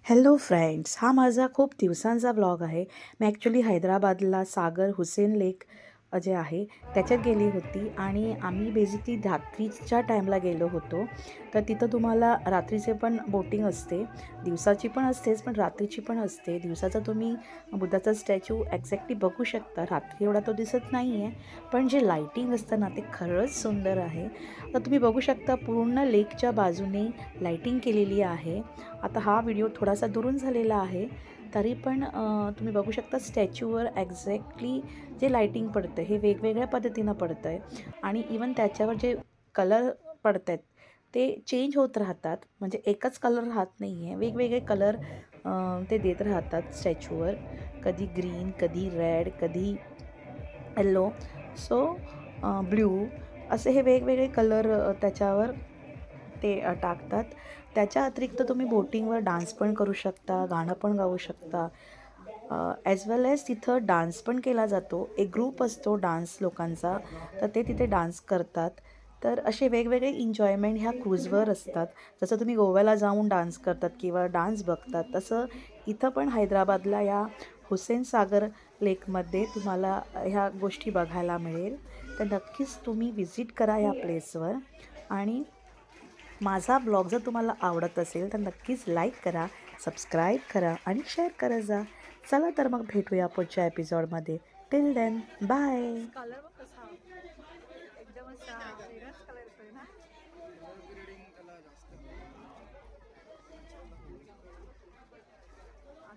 Hello friends, हा माझा खूप दिवसांचा व्लॉग आहे. मी ॲक्च्युली हैदराबादला सागर हुसेन लेक जे आहे त्याच्यात गेली होती आणि आम्ही बेसिकली रात्रीच्या टाईमला गेलो होतो. तर तिथं तुम्हाला रात्रीचे पण बोटिंग असते, दिवसाची पण असतेच पण रात्रीची पण असते. दिवसाचा तुम्ही बुद्धाचा स्टॅच्यू एक्झॅक्टली बघू शकता, रात्री एवढा तो दिसत नाही आहे, पण जे लाईटिंग असतं ना ते खरंच सुंदर आहे. तर तुम्ही बघू शकता पूर्ण लेकच्या बाजूने लाईटिंग केलेली आहे. आता हा व्हिडिओ थोडासा दुरून झालेला आहे, तरी पण तुम्ही बघू शकता स्टॅच्यूवर एक्झॅक्टली जे लाईटिंग पडतं हे वेगवेगळ्या पद्धतीनं पडतं आहे आणि इवन त्याच्यावर जे कलर पडत आहेत ते चेंज होत राहतात. म्हणजे एकच कलर राहत नाही आहे, वेगवेगळे कलर ते देत राहतात स्टॅच्यूवर. कधी ग्रीन, कधी रेड, कधी येल्लो, सो ब्ल्यू असे हे वेगवेगळे कलर त्याच्यावर ते टाकतात. त्याच्या अतिरिक्त तुम्ही बोटिंगवर डान्स पण करू शकता, गाणं पण गाऊ शकता. ॲज वेल ॲज तिथं डान्स पण केला जातो. एक ग्रुप असतो डान्स लोकांचा, तर ते तिथे डान्स करतात. तर असे वेगवेगळे एन्जॉयमेंट ह्या क्रूजवर असतात. जसं तुम्ही गोव्याला जाऊन डान्स करतात किंवा डान्स बघतात, तसं इथं पण हैदराबादला या हुसेन सागर लेकमध्ये तुम्हाला ह्या गोष्टी बघायला मिळेल. तर नक्कीच तुम्ही व्हिजिट करा या प्लेसवर. आणि माझा ब्लॉग जर तुम्हाला आवडत असेल तर नक्कीच लाईक करा, सबस्क्राईब करा आणि शेअर करत जा. चला तर मग भेटूया पुढच्या एपिसोडमध्ये. Till then bye. कलर बघ कसा एकदम असा वेगळाच कलर येतोय ना.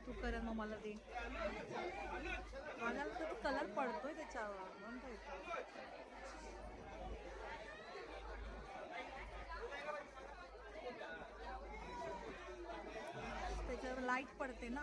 तू करेल मग मला दे. मला तर तो कलर पडतोय त्याच्यावर म्हणता येतो. त्याच्यावर लाईट पडते ना.